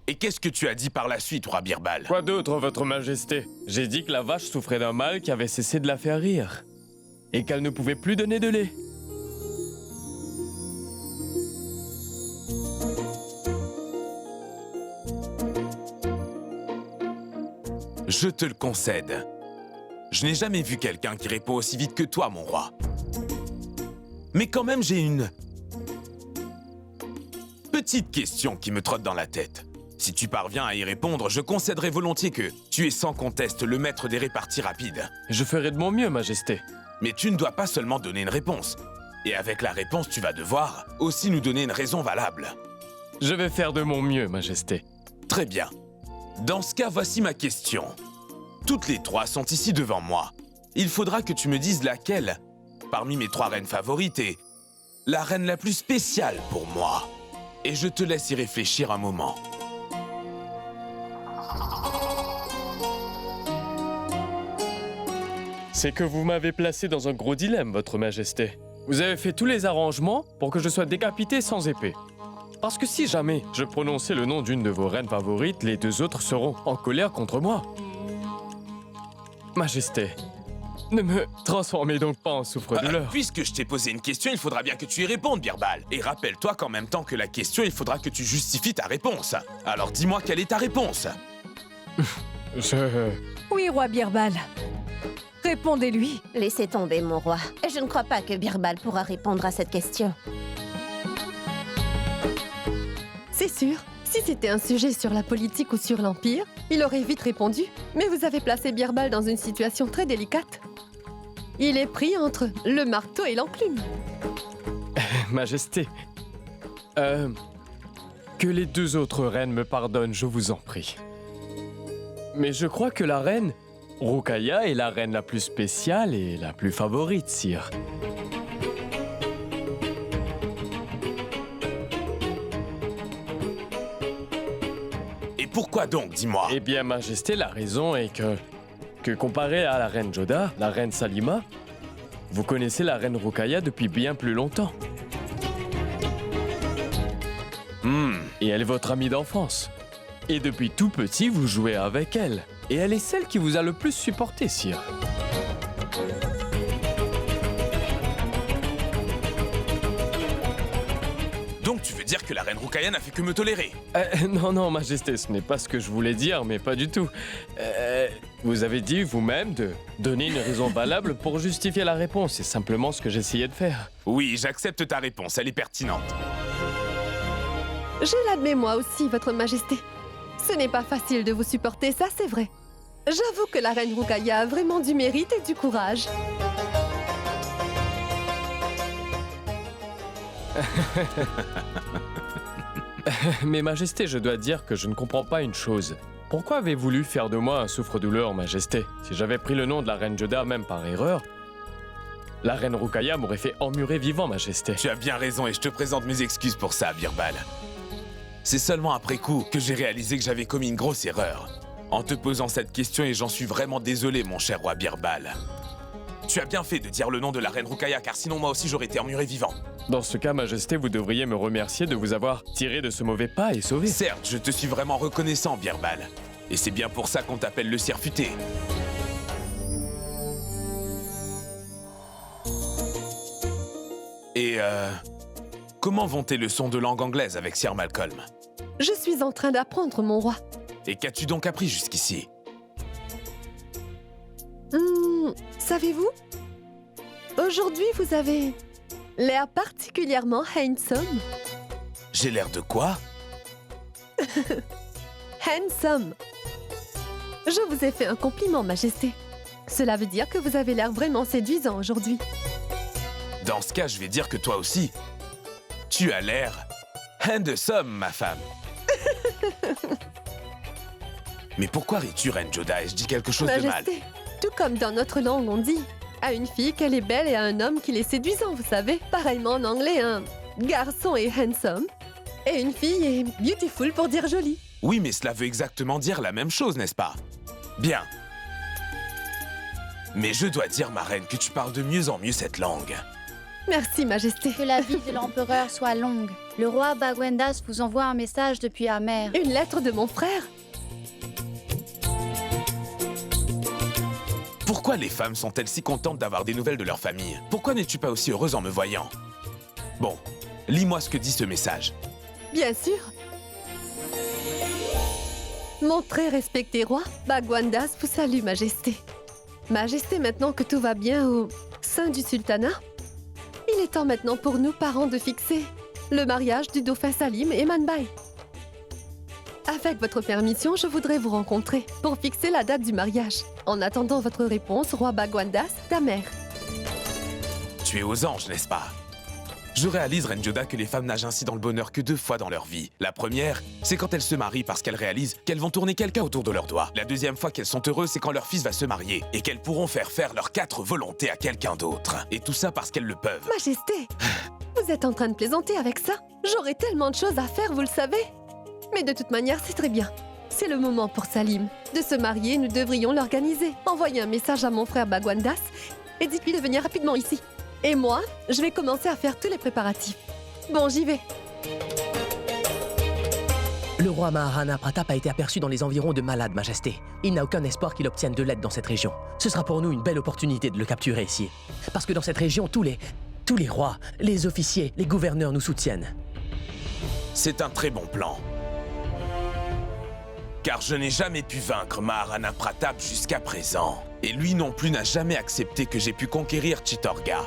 Et qu'est-ce que tu as dit par la suite, roi Birbal? Quoi d'autre, votre majesté? J'ai dit que la vache souffrait d'un mal qui avait cessé de la faire rire. Et qu'elle ne pouvait plus donner de lait. Je te le concède. Je n'ai jamais vu quelqu'un qui répond aussi vite que toi, mon roi. Mais quand même, j'ai une petite question qui me trotte dans la tête. Si tu parviens à y répondre, je concéderai volontiers que tu es sans conteste le maître des réparties rapides. Je ferai de mon mieux, majesté. Mais tu ne dois pas seulement donner une réponse. Et avec la réponse, tu vas devoir aussi nous donner une raison valable. Je vais faire de mon mieux, majesté. Très bien. Dans ce cas, voici ma question. Toutes les trois sont ici devant moi. Il faudra que tu me dises laquelle, parmi mes trois reines favorites, est la reine la plus spéciale pour moi. Et je te laisse y réfléchir un moment. C'est que vous m'avez placé dans un gros dilemme, votre majesté. Vous avez fait tous les arrangements pour que je sois décapité sans épée. Parce que si jamais je prononçais le nom d'une de vos reines favorites, les deux autres seront en colère contre moi. Majesté, ne me transformez donc pas en souffre-douleur. Puisque je t'ai posé une question, il faudra bien que tu y répondes, Birbal. Et rappelle-toi qu'en même temps que la question, il faudra que tu justifies ta réponse. Alors dis-moi quelle est ta réponse. Oui, roi Birbal. Répondez-lui. Laissez tomber, mon roi. Je ne crois pas que Birbal pourra répondre à cette question. C'est sûr. Si c'était un sujet sur la politique ou sur l'Empire, il aurait vite répondu. Mais vous avez placé Birbal dans une situation très délicate. Il est pris entre le marteau et l'enclume. Majesté, que les deux autres reines me pardonnent, je vous en prie. Mais je crois que la reine Rukaya est la reine la plus spéciale et la plus favorite, sire. Et pourquoi donc, dis-moi? Eh bien, Majesté, la raison est que comparé à la reine Joda, la reine Salima, vous connaissez la reine Rukaya depuis bien plus longtemps. Et elle est votre amie d'enfance. Et depuis tout petit, vous jouez avec elle. Et elle est celle qui vous a le plus supporté, sire. Donc tu veux dire que la reine Rukaya n'a fait que me tolérer? Non, Majesté, ce n'est pas ce que je voulais dire, mais pas du tout. Vous avez dit vous-même de donner une raison valable pour justifier la réponse. C'est simplement ce que j'essayais de faire. Oui, j'accepte ta réponse, elle est pertinente. Je l'admets moi aussi, votre majesté. Ce n'est pas facile de vous supporter, ça c'est vrai. J'avoue que la reine Rukaya a vraiment du mérite et du courage. Mais Majesté, je dois dire que je ne comprends pas une chose. Pourquoi avez-vous voulu faire de moi un souffre-douleur, Majesté? Si j'avais pris le nom de la reine Joda même par erreur, la reine Rukaya m'aurait fait emmurer vivant, Majesté. Tu as bien raison et je te présente mes excuses pour ça, Birbal. C'est seulement après coup que j'ai réalisé que j'avais commis une grosse erreur. En te posant cette question et j'en suis vraiment désolé, mon cher roi Birbal. Tu as bien fait de dire le nom de la reine Rukaya, car sinon moi aussi j'aurais été emmuré vivant. Dans ce cas, Majesté, vous devriez me remercier de vous avoir tiré de ce mauvais pas et sauvé. Certes, je te suis vraiment reconnaissant, Birbal. Et c'est bien pour ça qu'on t'appelle le cerf futé. Et comment vont tes leçons de langue anglaise avec Sir Malcolm? Je suis en train d'apprendre, mon roi. Et qu'as-tu donc appris jusqu'ici? Savez-vous? Aujourd'hui, vous avez l'air particulièrement handsome. J'ai l'air de quoi? Handsome. Je vous ai fait un compliment, Majesté. Cela veut dire que vous avez l'air vraiment séduisant aujourd'hui. Dans ce cas, je vais dire que toi aussi, tu as l'air handsome, ma femme. Mais pourquoi ris-tu, reine Joda? Ai-je dit quelque chose de mal? Majesté, tout comme dans notre langue, on dit à une fille qu'elle est belle et à un homme qu'il est séduisant, vous savez. Pareillement en anglais, un garçon est handsome et une fille est beautiful pour dire jolie. Oui, mais cela veut exactement dire la même chose, n'est-ce pas? Bien. Mais je dois dire, ma reine, que tu parles de mieux en mieux cette langue. Merci, Majesté. Que la vie de l'empereur soit longue. Le roi Bagwendas vous envoie un message depuis Amer. Une lettre de mon frère. Pourquoi les femmes sont-elles si contentes d'avoir des nouvelles de leur famille? Pourquoi n'es-tu pas aussi heureuse en me voyant? Bon, lis-moi ce que dit ce message. Bien sûr. Mon très respecté roi, Bagwandas vous salue, Majesté. Majesté, maintenant que tout va bien au sein du sultanat, il est temps maintenant pour nous, parents, de fixer le mariage du dauphin Salim et Manbai. Avec votre permission, je voudrais vous rencontrer pour fixer la date du mariage. En attendant votre réponse, roi Bagwandas d'Amer. Tu es aux anges, n'est-ce pas? Je réalise, Reine Joda, que les femmes nagent ainsi dans le bonheur que 2 fois dans leur vie. La première, c'est quand elles se marient parce qu'elles réalisent qu'elles vont tourner quelqu'un autour de leurs doigts. La deuxième fois qu'elles sont heureuses, c'est quand leur fils va se marier et qu'elles pourront faire leurs 4 volontés à quelqu'un d'autre. Et tout ça parce qu'elles le peuvent. Majesté, vous êtes en train de plaisanter avec ça? J'aurais tellement de choses à faire, vous le savez. Mais de toute manière, c'est très bien. C'est le moment pour Salim de se marier, nous devrions l'organiser. Envoyez un message à mon frère Bagwandas et dites-lui de venir rapidement ici. Et moi, je vais commencer à faire tous les préparatifs. Bon, j'y vais. Le roi Maharana Pratap a été aperçu dans les environs de Malad, Majesté. Il n'a aucun espoir qu'il obtienne de l'aide dans cette région. Ce sera pour nous une belle opportunité de le capturer ici. Parce que dans cette région, tous les rois, les officiers, les gouverneurs nous soutiennent. C'est un très bon plan. Car je n'ai jamais pu vaincre Maharana Pratap jusqu'à présent. Et lui non plus n'a jamais accepté que j'ai pu conquérir Chittorga.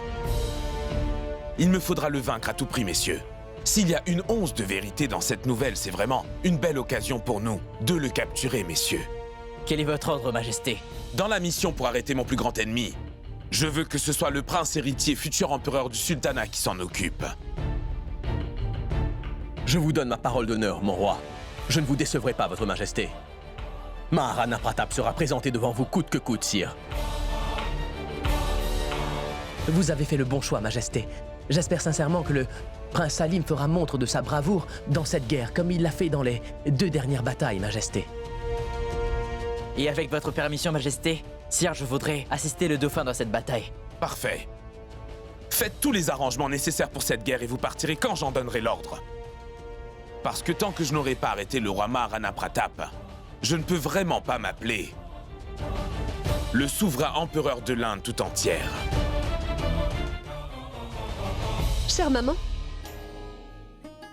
Il me faudra le vaincre à tout prix, messieurs. S'il y a une once de vérité dans cette nouvelle, c'est vraiment une belle occasion pour nous de le capturer, messieurs. Quel est votre ordre, Majesté? Dans la mission pour arrêter mon plus grand ennemi, je veux que ce soit le prince héritier, futur empereur du sultanat qui s'en occupe. Je vous donne ma parole d'honneur, mon roi. Je ne vous décevrai pas, votre majesté. Maharana Pratap sera présenté devant vous coûte que coûte, sire. Vous avez fait le bon choix, majesté. J'espère sincèrement que le prince Salim fera montre de sa bravoure dans cette guerre, comme il l'a fait dans les 2 dernières batailles, majesté. Et avec votre permission, Majesté, sire, je voudrais assister le dauphin dans cette bataille. Parfait. Faites tous les arrangements nécessaires pour cette guerre et vous partirez quand j'en donnerai l'ordre. Parce que tant que je n'aurai pas arrêté le roi Maharana Pratap, je ne peux vraiment pas m'appeler le souverain empereur de l'Inde tout entière. Chère maman,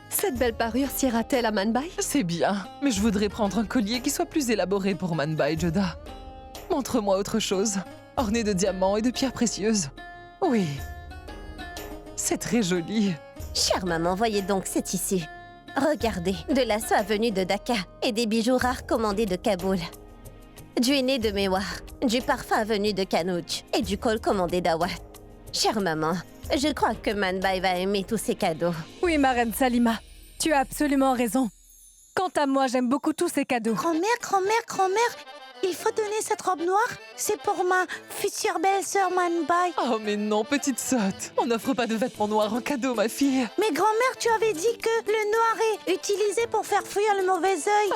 cette belle parure siera-t-elle à Manbai? C'est bien, mais je voudrais prendre un collier qui soit plus élaboré pour Manbai, Joda. Montre-moi autre chose, orné de diamants et de pierres précieuses. Oui, c'est très joli. Chère maman, voyez donc, c'est ici. Regardez, de la soie venue de Dhaka et des bijoux rares commandés de Kaboul. Du henné de Mewar, du parfum venu de Kanouj et du col commandé d'Awad. Chère maman, je crois que Manbai va aimer tous ces cadeaux. Oui, ma reine Salima, tu as absolument raison. Quant à moi, j'aime beaucoup tous ces cadeaux. Grand-mère, il faut donner cette robe noire. C'est pour ma future belle-sœur Manbai. Oh mais non, petite sotte. On n'offre pas de vêtements noirs en cadeau, ma fille. Mais grand-mère, tu avais dit que le noir est utilisé pour faire fuir le mauvais œil.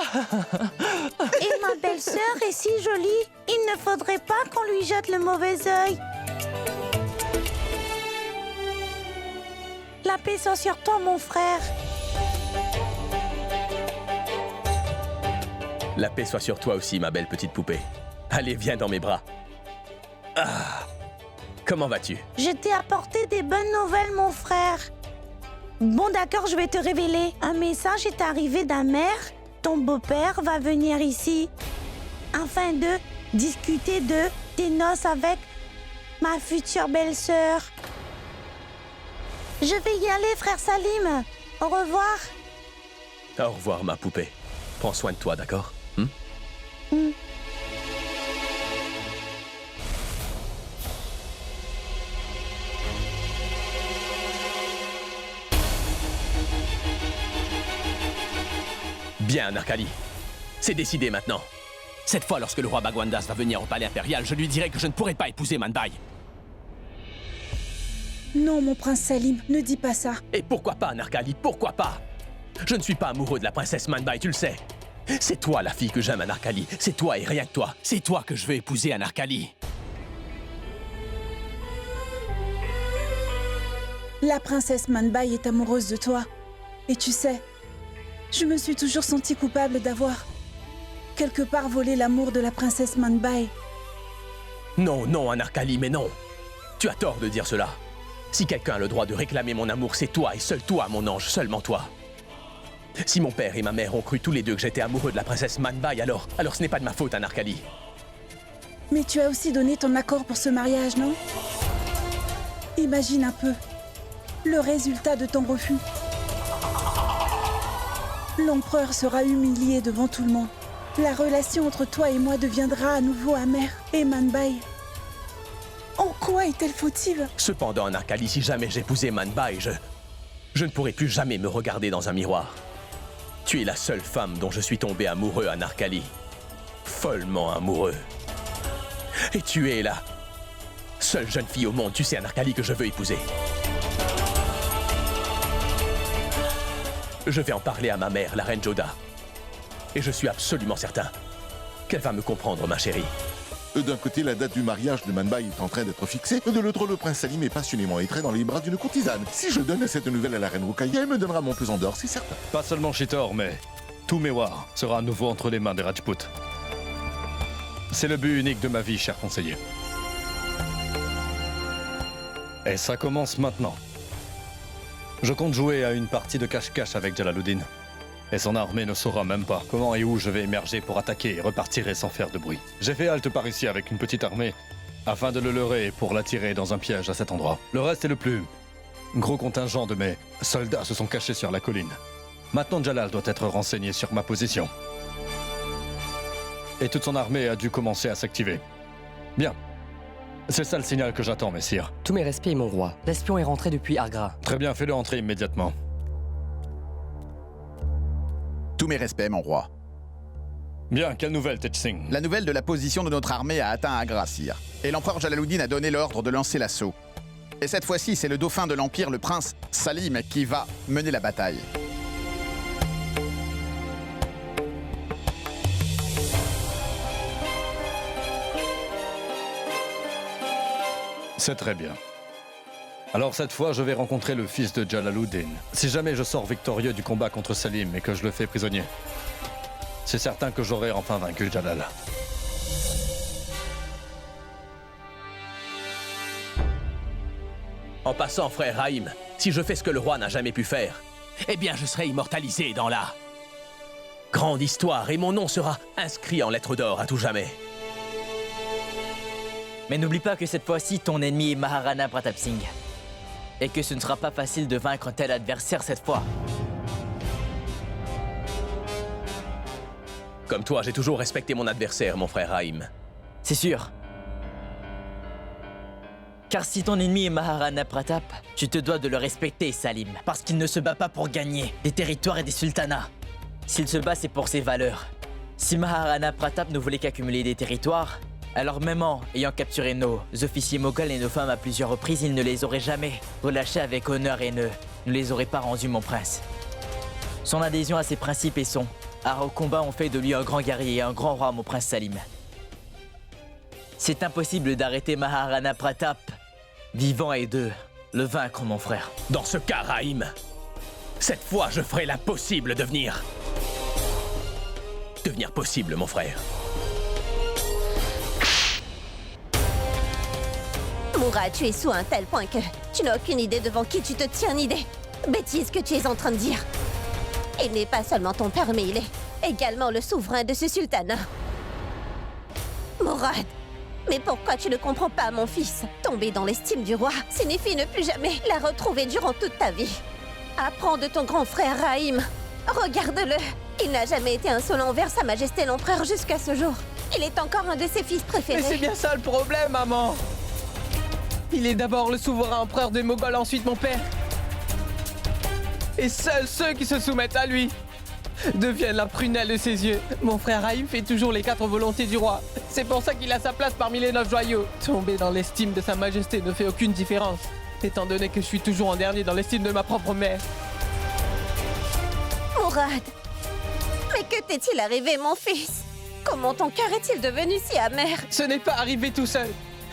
Et ma belle-sœur est si jolie, il ne faudrait pas qu'on lui jette le mauvais œil. La paix soit sur toi, mon frère. La paix soit sur toi aussi, ma belle petite poupée. Allez, viens dans mes bras. Ah, comment vas-tu? Je t'ai apporté des bonnes nouvelles, mon frère. Bon, d'accord, je vais te révéler. Un message est arrivé d'Amer. Ton beau-père va venir ici afin de discuter de tes noces avec ma future belle-sœur. Je vais y aller, frère Salim. Au revoir. Au revoir, ma poupée. Prends soin de toi, d'accord? Bien, Narkali. C'est décidé maintenant. Cette fois, lorsque le roi Bagwandas va venir au palais impérial, je lui dirai que je ne pourrai pas épouser Manbai. Non, mon prince Salim, ne dis pas ça. Et pourquoi pas, Narkali? Pourquoi pas? Je ne suis pas amoureux de la princesse Manbai, tu le sais. C'est toi la fille que j'aime à Narkali. C'est toi et rien que toi. C'est toi que je veux épouser à Narkali. La princesse Manbai est amoureuse de toi. Et tu sais, je me suis toujours sentie coupable d'avoir, quelque part, volé l'amour de la princesse Manbai. Non, non, Anarkali, mais non. Tu as tort de dire cela. Si quelqu'un a le droit de réclamer mon amour, c'est toi et seul toi, mon ange, seulement toi. Si mon père et ma mère ont cru tous les deux que j'étais amoureux de la princesse Manbai, alors ce n'est pas de ma faute, Anarkali. Mais tu as aussi donné ton accord pour ce mariage, non? Imagine un peu le résultat de ton refus. L'empereur sera humilié devant tout le monde. La relation entre toi et moi deviendra à nouveau amère. Et Manbai, en quoi est-elle fautive? Cependant, Anarkali, si jamais j'épousais Manbai, je ne pourrais plus jamais me regarder dans un miroir. Tu es la seule femme dont je suis tombé amoureux, Anarkali. Follement amoureux. Et tu es la seule jeune fille au monde, tu sais, Anarkali, que je veux épouser. Je vais en parler à ma mère, la reine Joda. Et je suis absolument certain qu'elle va me comprendre, ma chérie. D'un côté, la date du mariage de Manbai est en train d'être fixée. De l'autre, le prince Salim est passionnément étrait dans les bras d'une courtisane. Si je donne cette nouvelle à la reine Rukaya, elle me donnera mon pesant d'or, c'est certain. Pas seulement Chitor, mais tout Mewar sera à nouveau entre les mains des Rajput. C'est le but unique de ma vie, cher conseiller. Et ça commence maintenant. Je compte jouer à une partie de cache-cache avec Jalaluddin. Et son armée ne saura même pas comment et où je vais émerger pour attaquer et repartirai sans faire de bruit. J'ai fait halte par ici avec une petite armée, afin de le leurrer et pour l'attirer dans un piège à cet endroit. Le reste est le plus gros contingent de mes soldats se sont cachés sur la colline. Maintenant Jalal doit être renseigné sur ma position. Et toute son armée a dû commencer à s'activer. Bien. C'est ça le signal que j'attends, messire. Tous mes respects, mon roi. L'espion est rentré depuis Argra. Très bien, fais-le entrer immédiatement. Tous mes respects, mon roi. Bien, quelle nouvelle, Tetchsing? La nouvelle de la position de notre armée a atteint Agra, sire. Et l'empereur Jalaluddin a donné l'ordre de lancer l'assaut. Et cette fois-ci, c'est le dauphin de l'Empire, le prince Salim, qui va mener la bataille. C'est très bien. Alors cette fois, je vais rencontrer le fils de Jalaluddin. Si jamais je sors victorieux du combat contre Salim et que je le fais prisonnier, c'est certain que j'aurai enfin vaincu Jalal. En passant, frère Raïm, si je fais ce que le roi n'a jamais pu faire, eh bien je serai immortalisé dans la grande histoire et mon nom sera inscrit en lettres d'or à tout jamais. Mais n'oublie pas que cette fois-ci, ton ennemi est Maharana Pratap Singh. Et que ce ne sera pas facile de vaincre un tel adversaire cette fois. Comme toi, j'ai toujours respecté mon adversaire, mon frère Raïm. C'est sûr. Car si ton ennemi est Maharana Pratap, tu te dois de le respecter, Salim. Parce qu'il ne se bat pas pour gagner des territoires et des sultanats. S'il se bat, c'est pour ses valeurs. Si Maharana Pratap ne voulait qu'accumuler des territoires, alors même en ayant capturé nos officiers moghols et nos femmes à plusieurs reprises, il ne les aurait jamais relâchés avec honneur et ne les aurait pas rendus, mon prince. Son adhésion à ses principes et son art au combat ont fait de lui un grand guerrier et un grand roi, mon prince Salim. C'est impossible d'arrêter Maharana Pratap, vivant et de le vaincre, mon frère. Dans ce cas, Raïm, cette fois, je ferai l'impossible devenir possible, mon frère. Mourad, tu es sous un tel point que tu n'as aucune idée devant qui tu te tiens ni des bêtises que tu es en train de dire. Il n'est pas seulement ton père, mais il est également le souverain de ce sultanat. Mourad, mais pourquoi tu ne comprends pas, mon fils? Tomber dans l'estime du roi signifie ne plus jamais la retrouver durant toute ta vie. Apprends de ton grand frère Raïm. Regarde-le. Il n'a jamais été insolent envers Sa Majesté l'Empereur jusqu'à ce jour. Il est encore un de ses fils préférés. Mais c'est bien ça le problème, maman. Il est d'abord le souverain empereur des Moghols, ensuite mon père. Et seuls ceux qui se soumettent à lui deviennent la prunelle de ses yeux. Mon frère Raïm fait toujours les 4 volontés du roi. C'est pour ça qu'il a sa place parmi les 9 joyaux. Tomber dans l'estime de Sa Majesté ne fait aucune différence, étant donné que je suis toujours en dernier dans l'estime de ma propre mère. Mourad, mais que t'est-il arrivé, mon fils? Comment ton cœur est-il devenu si amer? Ce n'est pas arrivé tout seul.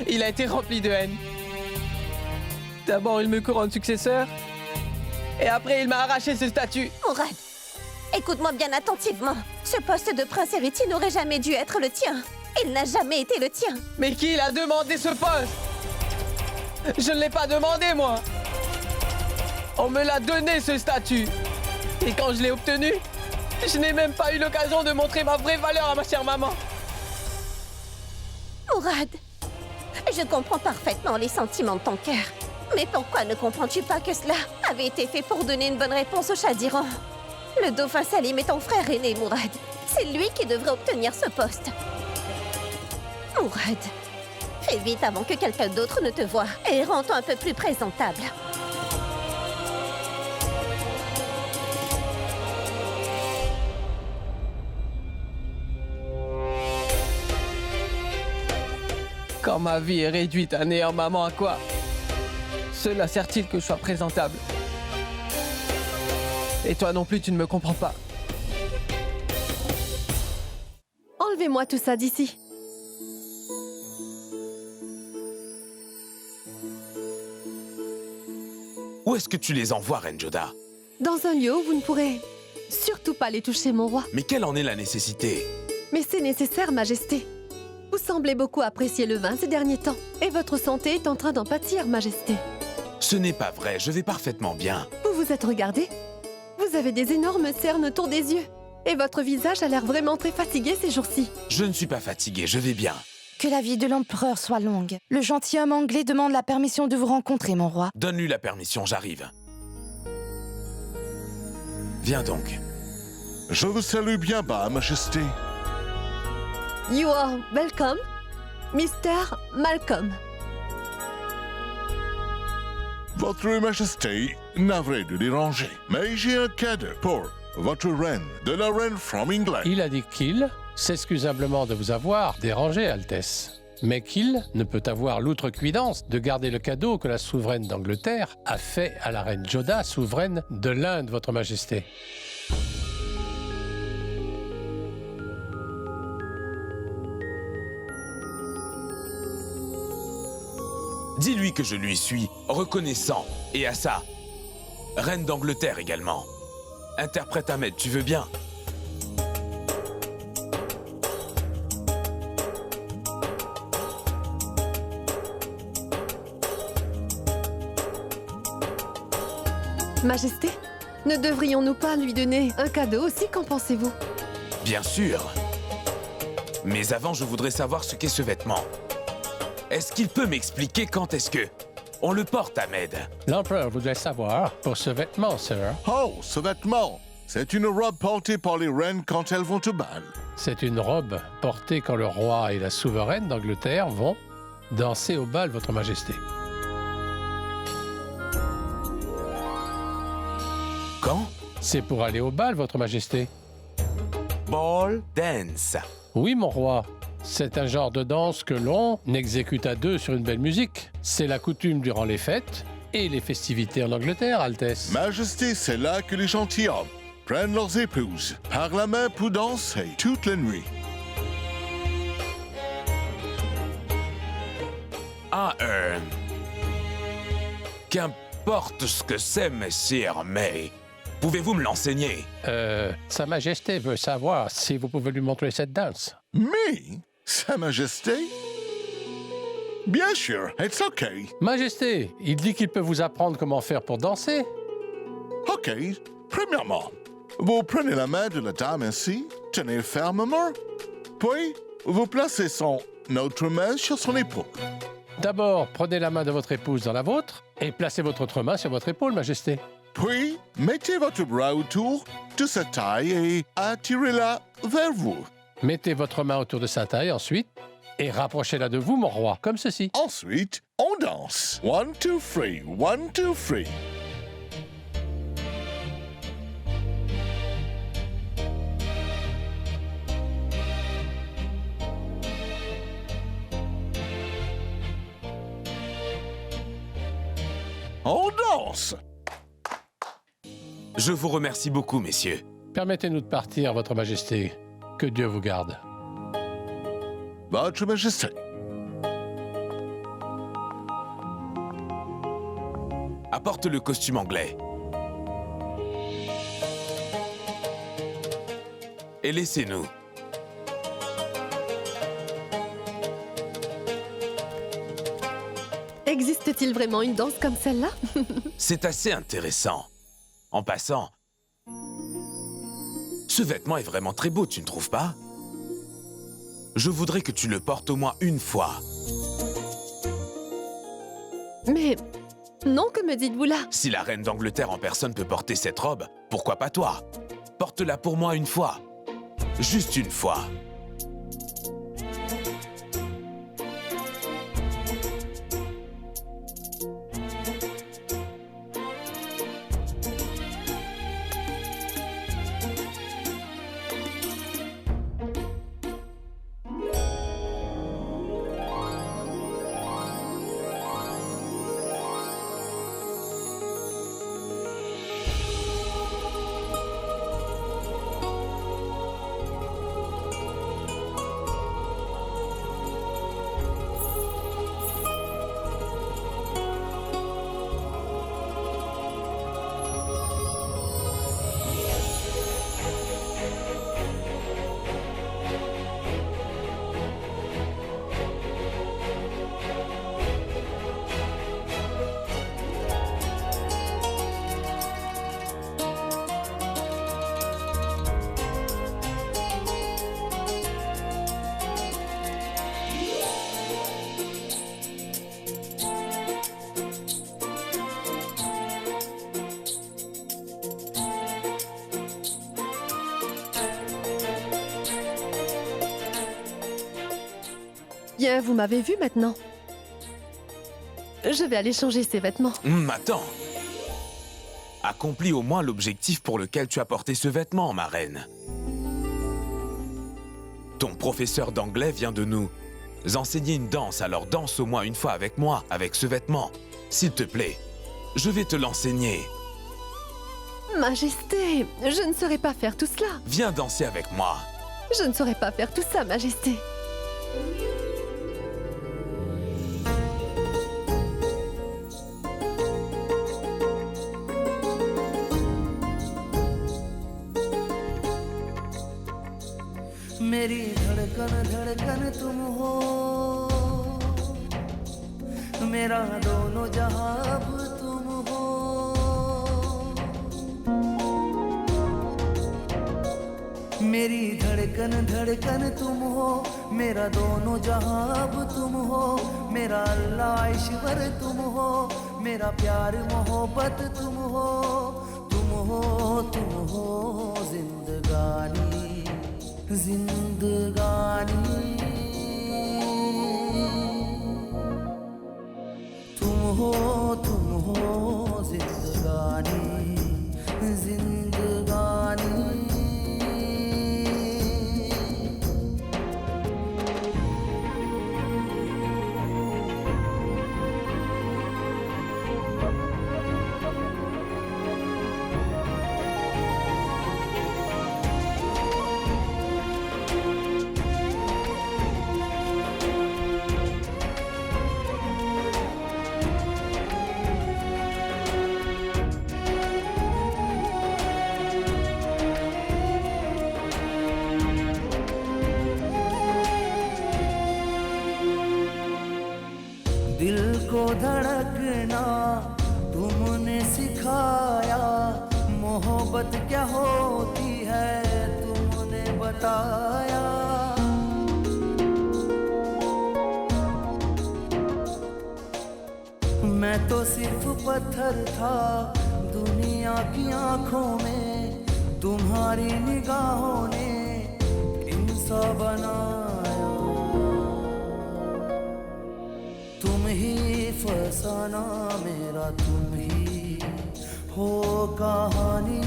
Il a été rempli de haine. D'abord, il me couronne successeur. Et après, il m'a arraché ce statut. Mourad, écoute-moi bien attentivement. Ce poste de prince héritier n'aurait jamais dû être le tien. Il n'a jamais été le tien. Mais qui l'a demandé ce poste? Je ne l'ai pas demandé, moi. On me l'a donné, ce statut. Et quand je l'ai obtenu, je n'ai même pas eu l'occasion de montrer ma vraie valeur à ma chère maman. Mourad, je comprends parfaitement les sentiments de ton cœur. Mais pourquoi ne comprends-tu pas que cela avait été fait pour donner une bonne réponse au Shah d'Iran? Le dauphin Salim est ton frère aîné, Mourad. C'est lui qui devrait obtenir ce poste. Mourad, fais vite avant que quelqu'un d'autre ne te voie et rends-toi un peu plus présentable. Quand ma vie est réduite à néant, maman, à quoi? Cela sert-il que je sois présentable? Et toi non plus, tu ne me comprends pas. Enlevez-moi tout ça d'ici. Où est-ce que tu les envoies, Reine Joda? Dans un lieu où vous ne pourrez surtout pas les toucher, mon roi. Mais quelle en est la nécessité? Mais c'est nécessaire, Majesté. Vous semblez beaucoup apprécier le vin ces derniers temps. Et votre santé est en train d'en pâtir, Majesté. Ce n'est pas vrai, je vais parfaitement bien. Vous vous êtes regardé? Vous avez des énormes cernes autour des yeux. Et votre visage a l'air vraiment très fatigué ces jours-ci. Je ne suis pas fatigué, je vais bien. Que la vie de l'empereur soit longue. Le gentilhomme anglais demande la permission de vous rencontrer, mon roi. Donne-lui la permission, j'arrive. Viens donc. Je vous salue bien bas, Majesté. You are welcome, Mr. Malcolm. Votre Majesté, navré de déranger, mais j'ai un cadeau pour votre reine, de la reine from England. Il a dit qu'il s'excuse humblement de vous avoir dérangé, Altesse, mais qu'il ne peut avoir l'outrecuidance de garder le cadeau que la souveraine d'Angleterre a fait à la reine Joda, souveraine de l'Inde, votre Majesté. Dis-lui que je lui suis reconnaissant, et à ça, reine d'Angleterre également. Interprète Ahmed, tu veux bien? Majesté, ne devrions-nous pas lui donner un cadeau aussi, qu'en pensez-vous? Bien sûr. Mais avant, je voudrais savoir ce qu'est ce vêtement. Est-ce qu'il peut m'expliquer quand est-ce que on le porte, Ahmed? L'empereur voudrait savoir pour ce vêtement, sir. Oh, ce vêtement, c'est une robe portée par les reines quand elles vont au bal. C'est une robe portée quand le roi et la souveraine d'Angleterre vont danser au bal, votre Majesté. Quand? C'est pour aller au bal, votre Majesté. Ball dance. Oui, mon roi. C'est un genre de danse que l'on exécute à deux sur une belle musique. C'est la coutume durant les fêtes et les festivités en Angleterre, Altesse. Majesté, c'est là que les gentilshommes prennent leurs épouses par la main pour danser toute la nuit. Ah, qu'importe ce que c'est, messire, mais pouvez-vous me l'enseigner? Sa Majesté veut savoir si vous pouvez lui montrer cette danse. Mais, Sa Majesté? Bien sûr, it's okay. Majesté, il dit qu'il peut vous apprendre comment faire pour danser. Ok, premièrement, vous prenez la main de la dame ainsi, tenez fermement, puis vous placez son autre main sur son épaule. D'abord, prenez la main de votre épouse dans la vôtre et placez votre autre main sur votre épaule, Majesté. Puis, mettez votre bras autour de sa taille et attirez-la vers vous. Mettez votre main autour de sa taille ensuite et rapprochez-la de vous, mon roi, comme ceci. Ensuite, on danse. 1, 2, 3, 1, 2, 3. On danse. Je vous remercie beaucoup, messieurs. Permettez-nous de partir, votre Majesté. Que Dieu vous garde. Votre Majesté. apporte le costume anglais. Et laissez-nous. Existe-t-il vraiment une danse comme celle-là? C'est assez intéressant. En passant, ce vêtement est vraiment très beau, tu ne trouves pas? Je voudrais que tu le portes au moins une fois. Mais non, que me dites-vous là? Si la reine d'Angleterre en personne peut porter cette robe, pourquoi pas toi? Porte-la pour moi une fois. Juste une fois. Bien, vous m'avez vu maintenant. Je vais aller changer ces vêtements. Attends. Accomplis au moins l'objectif pour lequel tu as porté ce vêtement, ma reine. Ton professeur d'anglais vient de nous enseigner une danse, alors danse au moins une fois avec moi, avec ce vêtement. S'il te plaît, je vais te l'enseigner. Majesté, je ne saurais pas faire tout cela. Viens danser avec moi. Je ne saurais pas faire tout ça, Majesté. मेरी धड़कन धड़कन तुम हो, मेरा दोनों जहां अब तुम हो। मेरी धड़कन धड़कन तुम हो, मेरा दोनों जहां अब तुम हो। मेरा अल्लाह ईश्वर तुम हो, मेरा प्यार मोहब्बत तुम हो। तुम हो जिंदगानी जिंदगानी। तुम हो जिंदगानी जिंदगानी। दिल को धड़कना तुमने सिखाया, मोहब्बत क्या होती है तुमने बताया। मैं तो सिर्फ पत्थर था दुनिया की आंखों में, तुम्हारी निगाहों ने इंसान बनाया। तुम ही फसाना मेरा, तुम ही हो कहानी।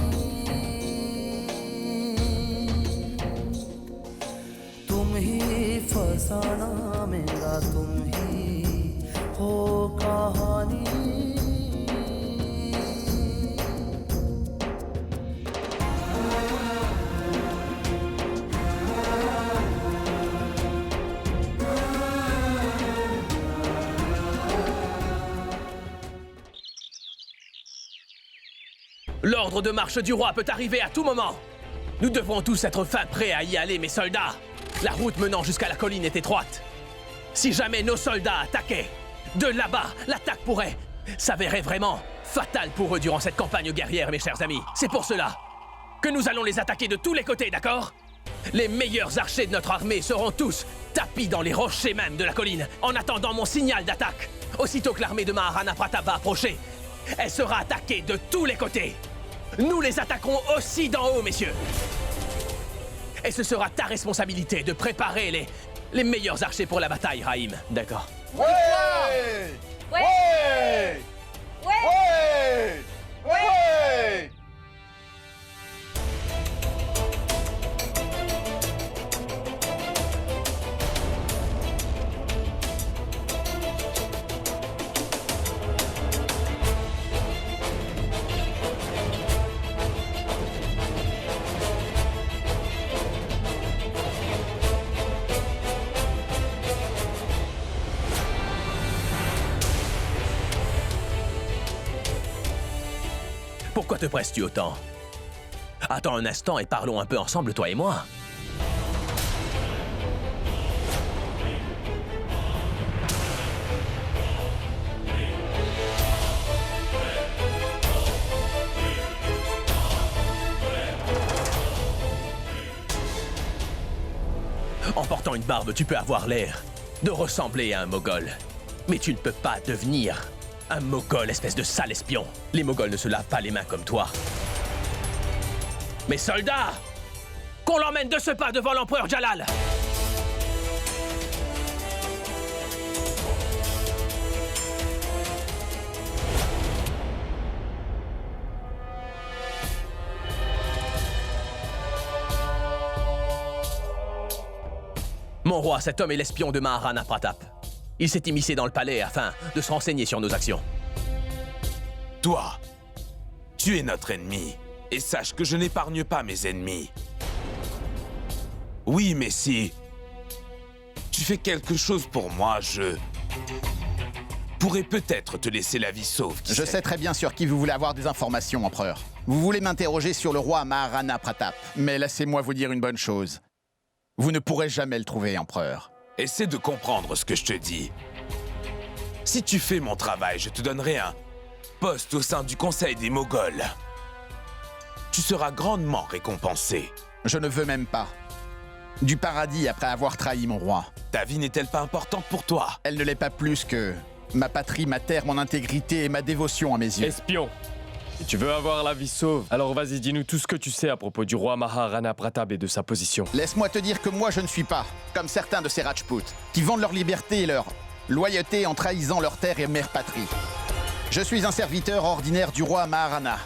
तुम ही फसाना मेरा, तुम ही हो कहानी। L'ordre de marche du roi peut arriver à tout moment. Nous devrons tous être fin prêts à y aller, mes soldats. La route menant jusqu'à la colline est étroite. Si jamais nos soldats attaquaient, de là-bas, l'attaque pourrait s'avérer vraiment fatale pour eux durant cette campagne guerrière, mes chers amis. C'est pour cela que nous allons les attaquer de tous les côtés, d'accord? Les meilleurs archers de notre armée seront tous tapis dans les rochers même de la colline, en attendant mon signal d'attaque. Aussitôt que l'armée de Maharana Pratap va approcher, elle sera attaquée de tous les côtés. Nous les attaquerons aussi d'en haut, messieurs. Et ce sera ta responsabilité de préparer les meilleurs archers pour la bataille, Raïm. D'accord. Ouais! Ouais! Ouais! Ouais! Pourquoi te presses-tu autant? Attends un instant et parlons un peu ensemble, toi et moi. En portant une barbe, tu peux avoir l'air de ressembler à un Moghol. Mais tu ne peux pas devenir un Moghol, espèce de sale espion. Les Moghols ne se lavent pas les mains comme toi. Mes soldats! Qu'on l'emmène de ce pas devant l'empereur Jalal! Mon roi, cet homme est l'espion de Maharana Pratap. Il s'est immiscé dans le palais afin de se renseigner sur nos actions. Toi, tu es notre ennemi. Et sache que je n'épargne pas mes ennemis. Oui, mais si tu fais quelque chose pour moi, je pourrais peut-être te laisser la vie sauve. Je sais très bien sur qui vous voulez avoir des informations, empereur. Vous voulez m'interroger sur le roi Maharana Pratap. Mais laissez-moi vous dire une bonne chose. Vous ne pourrez jamais le trouver, empereur. Essaie de comprendre ce que je te dis. Si tu fais mon travail, je te donnerai un poste au sein du Conseil des Moghols. Tu seras grandement récompensé. Je ne veux même pas. Du paradis après avoir trahi mon roi. Ta vie n'est-elle pas importante pour toi? Elle ne l'est pas plus que ma patrie, ma terre, mon intégrité et ma dévotion à mes yeux. Espion! Si tu veux avoir la vie sauve, alors vas-y, dis-nous tout ce que tu sais à propos du roi Maharana Pratap et de sa position. Laisse-moi te dire que moi je ne suis pas comme certains de ces Rajputs qui vendent leur liberté et leur loyauté en trahissant leur terre et mère patrie. Je suis un serviteur ordinaire du roi Maharana.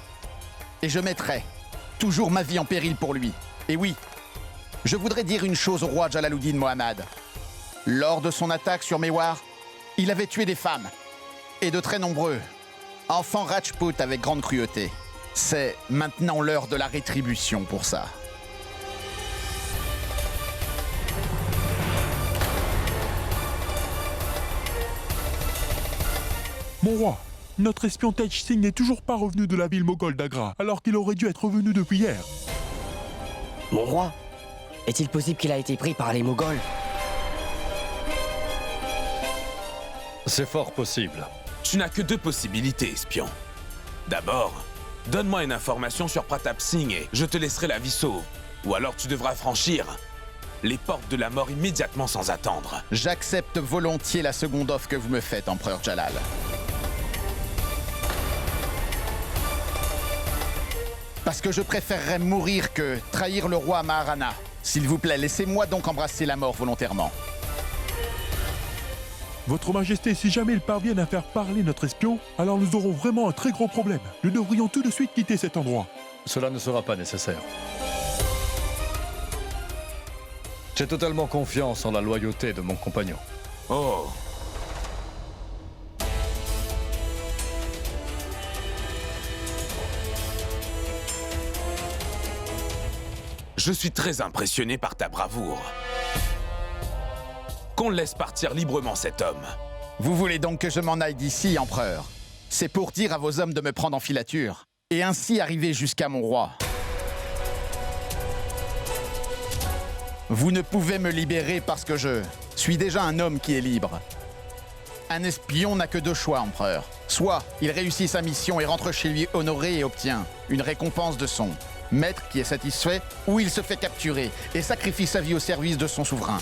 Et je mettrai toujours ma vie en péril pour lui. Et oui, je voudrais dire une chose au roi Jalaluddin Mohammad. Lors de son attaque sur Mewar, il avait tué des femmes. Et de très nombreux enfants Rajput avec grande cruauté. C'est maintenant l'heure de la rétribution pour ça. Mon roi, notre espion Tej Singh n'est toujours pas revenu de la ville moghole d'Agra, alors qu'il aurait dû être revenu depuis hier. Mon roi, est-il possible qu'il a été pris par les Moghols? C'est fort possible. Tu n'as que deux possibilités, espion. D'abord, donne-moi une information sur Pratap Singh et je te laisserai la vie sauve. Ou alors tu devras franchir les portes de la mort immédiatement sans attendre. J'accepte volontiers la seconde offre que vous me faites, empereur Jalal. Parce que je préférerais mourir que trahir le roi Maharana. S'il vous plaît, laissez-moi donc embrasser la mort volontairement. Votre Majesté, si jamais ils parviennent à faire parler notre espion, alors nous aurons vraiment un très gros problème. Nous devrions tout de suite quitter cet endroit. Cela ne sera pas nécessaire. J'ai totalement confiance en la loyauté de mon compagnon. Oh. Je suis très impressionné par ta bravoure. Qu'on laisse partir librement cet homme. Vous voulez donc que je m'en aille d'ici, empereur? C'est pour dire à vos hommes de me prendre en filature et ainsi arriver jusqu'à mon roi. Vous ne pouvez me libérer parce que je suis déjà un homme qui est libre. Un espion n'a que deux choix, empereur. Soit il réussit sa mission et rentre chez lui honoré et obtient une récompense de son maître qui est satisfait, ou il se fait capturer et sacrifie sa vie au service de son souverain.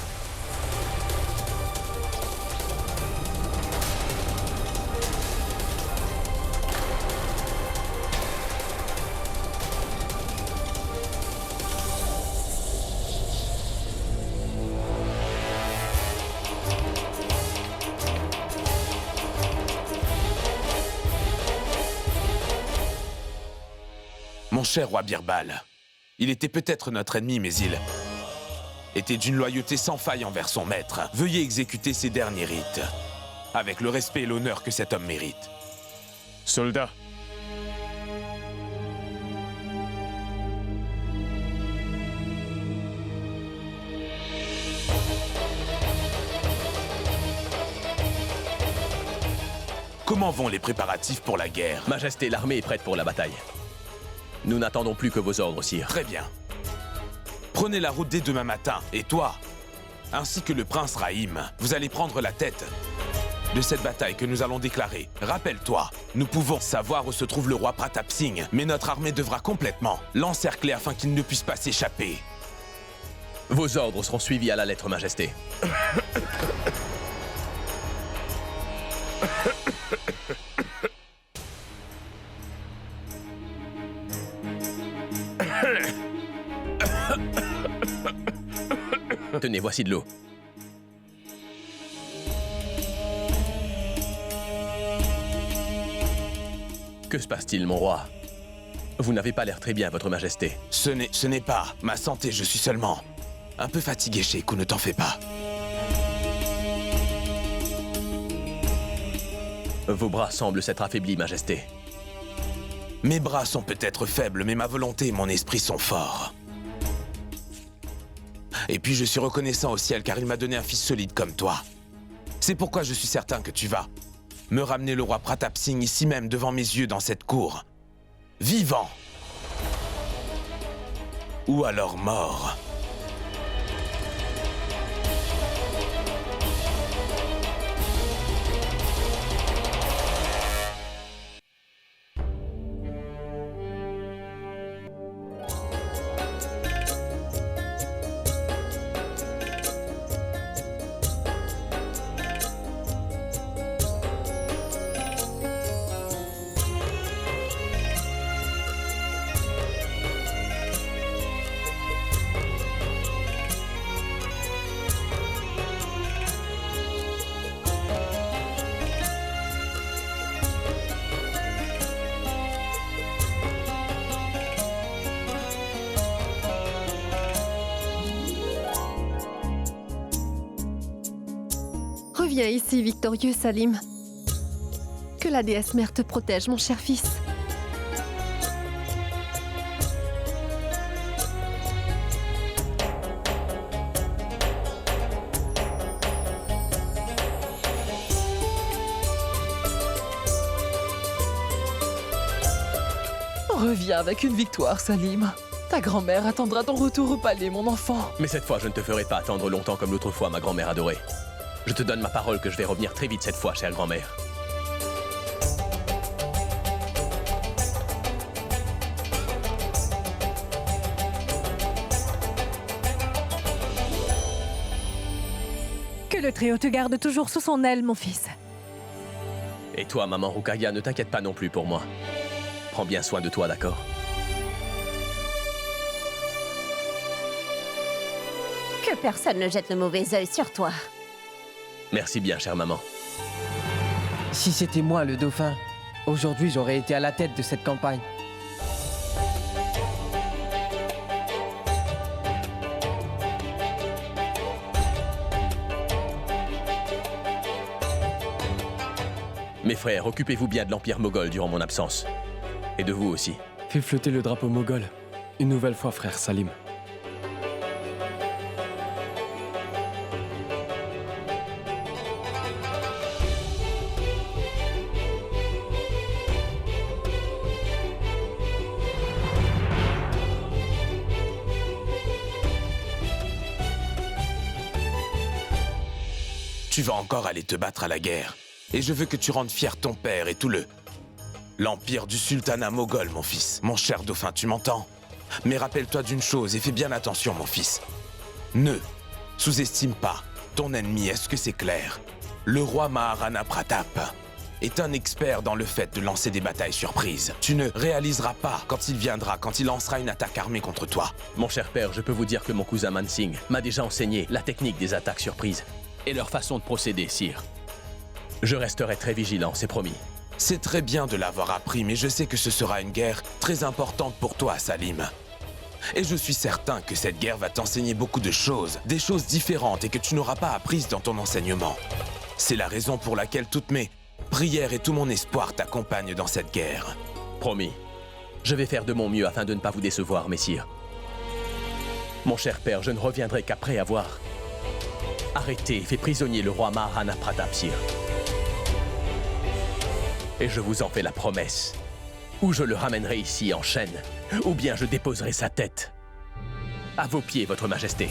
Mon cher roi Birbal, il était peut-être notre ennemi, mais il était d'une loyauté sans faille envers son maître. Veuillez exécuter ses derniers rites, avec le respect et l'honneur que cet homme mérite. Soldat. Comment vont les préparatifs pour la guerre? Majesté, l'armée est prête pour la bataille. Nous n'attendons plus que vos ordres, sire. Très bien. Prenez la route dès demain matin, et toi, ainsi que le prince Rahim, vous allez prendre la tête de cette bataille que nous allons déclarer. Rappelle-toi, nous pouvons savoir où se trouve le roi Pratap Singh, mais notre armée devra complètement l'encercler afin qu'il ne puisse pas s'échapper. Vos ordres seront suivis à la lettre, Majesté. Tenez, voici de l'eau. Que se passe-t-il, mon roi? Vous n'avez pas l'air très bien, votre majesté. Ce n'est pas ma santé, je suis seulement un peu fatigué, Sheikh, ne t'en fais pas. Vos bras semblent s'être affaiblis, majesté. Mes bras sont peut-être faibles, mais ma volonté et mon esprit sont forts. Et puis je suis reconnaissant au ciel car il m'a donné un fils solide comme toi. C'est pourquoi je suis certain que tu vas me ramener le roi Pratap Singh ici même devant mes yeux dans cette cour. Vivant. Ou alors mort. Reviens ici, victorieux Salim. Que la déesse mère te protège, mon cher fils. Reviens avec une victoire, Salim. Ta grand-mère attendra ton retour au palais, mon enfant. Mais cette fois, je ne te ferai pas attendre longtemps comme l'autre fois, ma grand-mère adorée. Je te donne ma parole que je vais revenir très vite cette fois, chère grand-mère. Que le trio te garde toujours sous son aile, mon fils. Et toi, maman Rukaya, ne t'inquiète pas non plus pour moi. Prends bien soin de toi, d'accord? Que personne ne jette le mauvais œil sur toi. Merci bien, chère maman. Si c'était moi le dauphin, aujourd'hui j'aurais été à la tête de cette campagne. Mes frères, occupez-vous bien de l'Empire moghol durant mon absence. Et de vous aussi. Fais flotter le drapeau moghol. Une nouvelle fois, frère Salim. Tu vas encore aller te battre à la guerre. Et je veux que tu rendes fier ton père et tout l'empire du sultanat moghol, mon fils. Mon cher dauphin, tu m'entends? Mais rappelle-toi d'une chose et fais bien attention, mon fils. Ne sous-estime pas ton ennemi, est-ce que c'est clair? Le roi Maharana Pratap est un expert dans le fait de lancer des batailles surprises. Tu ne réaliseras pas quand il viendra, quand il lancera une attaque armée contre toi. Mon cher père, je peux vous dire que mon cousin Mansingh m'a déjà enseigné la technique des attaques surprises et leur façon de procéder, sire. Je resterai très vigilant, c'est promis. C'est très bien de l'avoir appris, mais je sais que ce sera une guerre très importante pour toi, Salim. Et je suis certain que cette guerre va t'enseigner beaucoup de choses, des choses différentes et que tu n'auras pas apprises dans ton enseignement. C'est la raison pour laquelle toutes mes prières et tout mon espoir t'accompagnent dans cette guerre. Promis. Je vais faire de mon mieux afin de ne pas vous décevoir, messire. Mon cher père, je ne reviendrai qu'après avoir arrêté et fait prisonnier le roi Maharana Pratap, sire. Et je vous en fais la promesse. Ou je le ramènerai ici en chaîne, ou bien je déposerai sa tête. À vos pieds, votre majesté.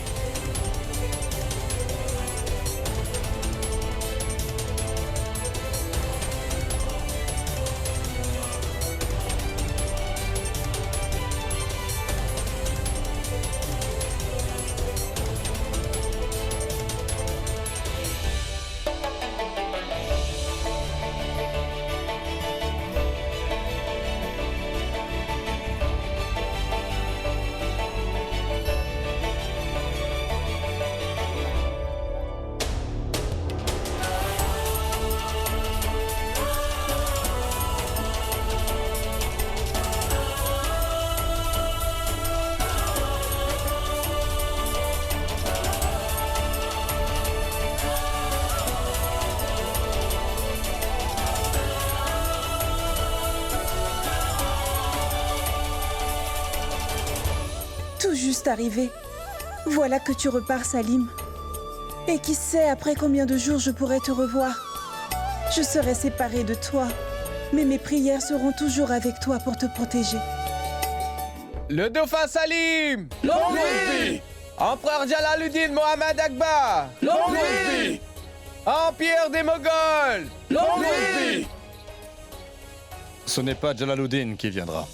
Tout juste arrivé. Voilà que tu repars, Salim. Et qui sait après combien de jours je pourrai te revoir. Je serai séparée de toi, mais mes prières seront toujours avec toi pour te protéger. Le dauphin Salim! Longue vie! Empereur Jalaluddin Mohammed Akbar! Longue vie! Empire des Moghols! Longue vie! Ce n'est pas Jalaluddin qui viendra.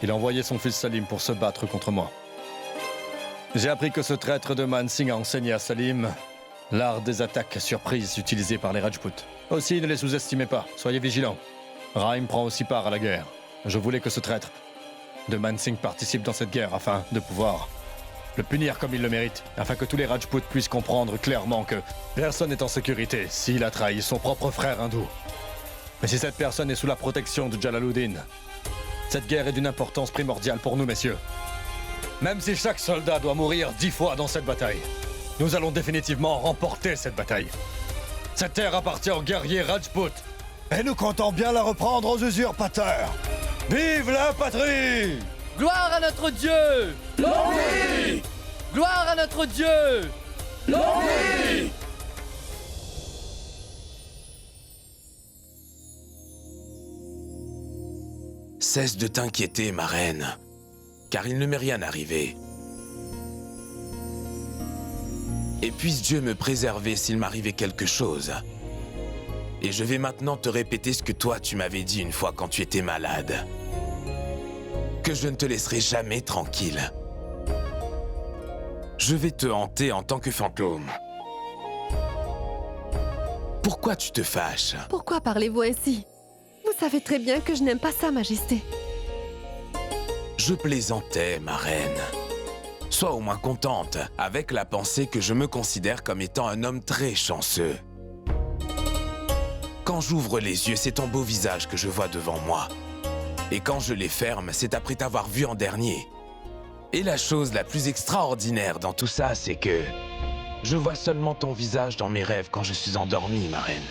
Il a envoyé son fils Salim pour se battre contre moi. J'ai appris que ce traître de Mansingh a enseigné à Salim l'art des attaques surprises utilisées par les Rajputs. Aussi, ne les sous-estimez pas, soyez vigilants. Rahim prend aussi part à la guerre. Je voulais que ce traître de Mansingh participe dans cette guerre afin de pouvoir le punir comme il le mérite, afin que tous les Rajputs puissent comprendre clairement que personne n'est en sécurité s'il a trahi son propre frère hindou. Mais si cette personne est sous la protection de Jalaluddin, cette guerre est d'une importance primordiale pour nous, messieurs. Même si chaque soldat doit mourir 10 fois dans cette bataille, nous allons définitivement remporter cette bataille. Cette terre appartient aux guerriers Rajput, et nous comptons bien la reprendre aux usurpateurs. Vive la patrie! Gloire à notre Dieu! Longue vie! Gloire à notre Dieu! Longue vie! Cesse de t'inquiéter, ma reine, car il ne m'est rien arrivé. Et puisse Dieu me préserver s'il m'arrivait quelque chose. Et je vais maintenant te répéter ce que toi tu m'avais dit une fois quand tu étais malade. Que je ne te laisserai jamais tranquille. Je vais te hanter en tant que fantôme. Pourquoi tu te fâches? Pourquoi parlez-vous ainsi? Vous savez très bien que je n'aime pas ça, Majesté. Je plaisantais, ma reine. Sois au moins contente, avec la pensée que je me considère comme étant un homme très chanceux. Quand j'ouvre les yeux, c'est ton beau visage que je vois devant moi. Et quand je les ferme, c'est après t'avoir vu en dernier. Et la chose la plus extraordinaire dans tout ça, c'est que je vois seulement ton visage dans mes rêves quand je suis endormi, ma reine.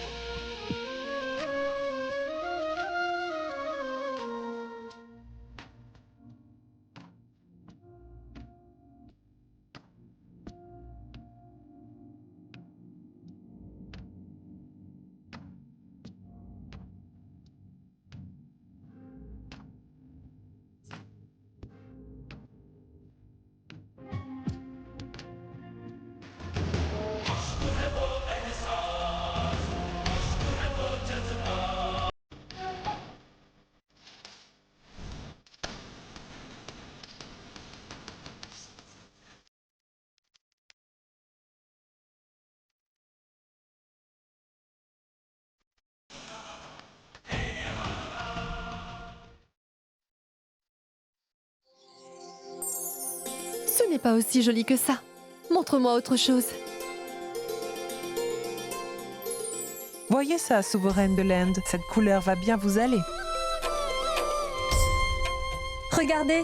n'est pas aussi joli que ça. Montre-moi autre chose. Voyez ça, souveraine de l'Inde. Cette couleur va bien vous aller. Regardez.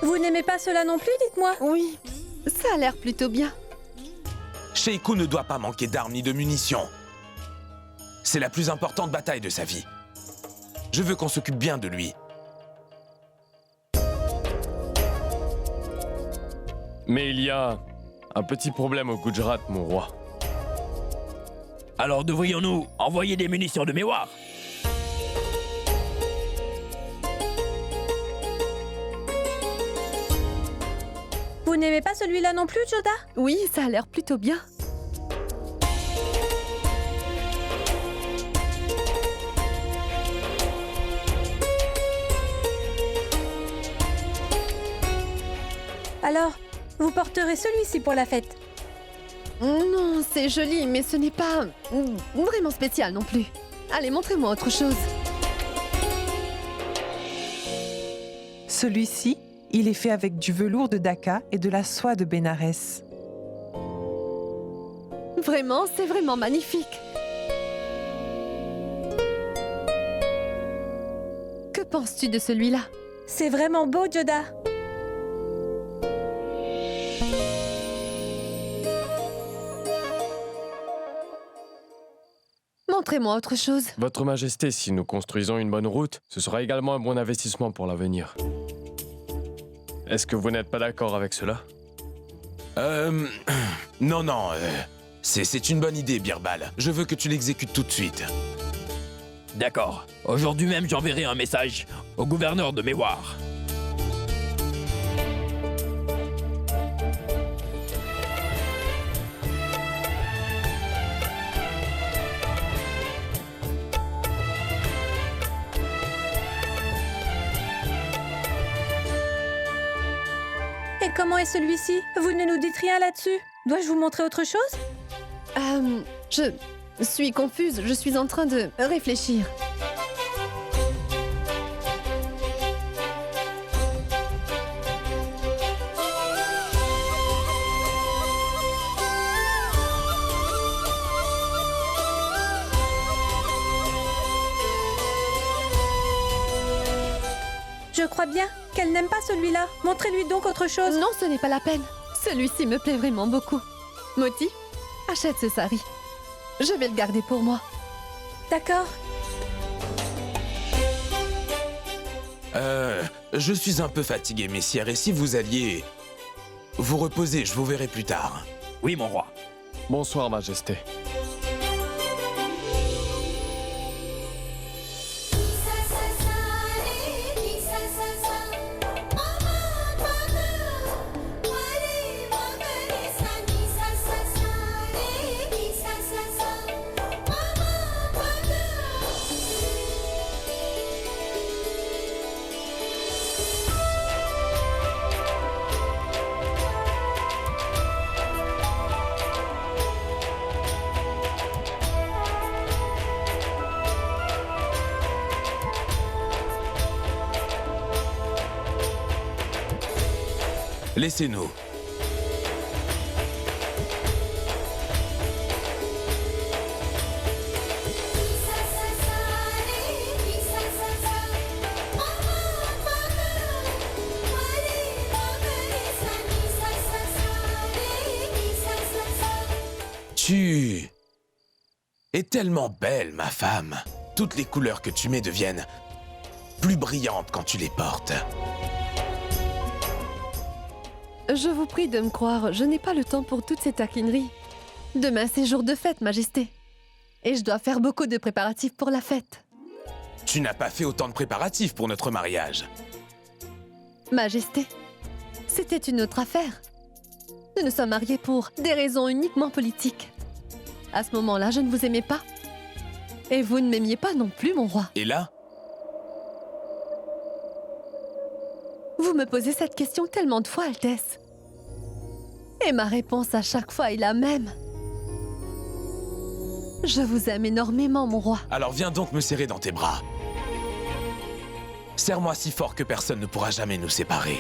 Vous n'aimez pas cela non plus, dites-moi? Oui, ça a l'air plutôt bien. Sheiko ne doit pas manquer d'armes ni de munitions. C'est la plus importante bataille de sa vie. Je veux qu'on s'occupe bien de lui. Mais il y a un petit problème au Gujarat, mon roi. Alors devrions-nous envoyer des munitions de mémoire? Vous n'aimez pas celui-là non plus, Joda? Oui, ça a l'air plutôt bien. Alors, vous porterez celui-ci pour la fête? Non, c'est joli, mais ce n'est pas vraiment spécial non plus. Allez, montrez-moi autre chose. Celui-ci, il est fait avec du velours de Dhaka et de la soie de Bénarès. Vraiment, c'est vraiment magnifique. Que penses-tu de celui-là? C'est vraiment beau, Joda. Montrez-moi autre chose. Votre Majesté, si nous construisons une bonne route, ce sera également un bon investissement pour l'avenir. Est-ce que vous n'êtes pas d'accord avec cela? Non, c'est une bonne idée, Birbal. Je veux que tu l'exécutes tout de suite. D'accord. Aujourd'hui même, j'enverrai un message au gouverneur de Mewar. Et comment est celui-ci? Vous ne nous dites rien là-dessus? Dois-je vous montrer autre chose? Je suis confuse, je suis en train de réfléchir. Je crois bien qu'elle n'aime pas celui-là. Montrez-lui donc autre chose. Non, ce n'est pas la peine. Celui-ci me plaît vraiment beaucoup. Moti, achète ce sari. Je vais le garder pour moi. D'accord. Je suis un peu fatigué, messieurs, et si vous alliez vous reposer, je vous verrai plus tard. Oui, mon roi. Bonsoir, Majesté. Laissez-nous. Tu es tellement belle, ma femme. Toutes les couleurs que tu mets deviennent plus brillantes quand tu les portes. Je vous prie de me croire, je n'ai pas le temps pour toutes ces taquineries. Demain, c'est jour de fête, Majesté. Et je dois faire beaucoup de préparatifs pour la fête. Tu n'as pas fait autant de préparatifs pour notre mariage. Majesté, c'était une autre affaire. Nous nous sommes mariés pour des raisons uniquement politiques. À ce moment-là, je ne vous aimais pas. Et vous ne m'aimiez pas non plus, mon roi. Et là? Vous me posez cette question tellement de fois, Altesse. Et ma réponse à chaque fois est la même. Je vous aime énormément, mon roi. Alors viens donc me serrer dans tes bras. Serre-moi si fort que personne ne pourra jamais nous séparer.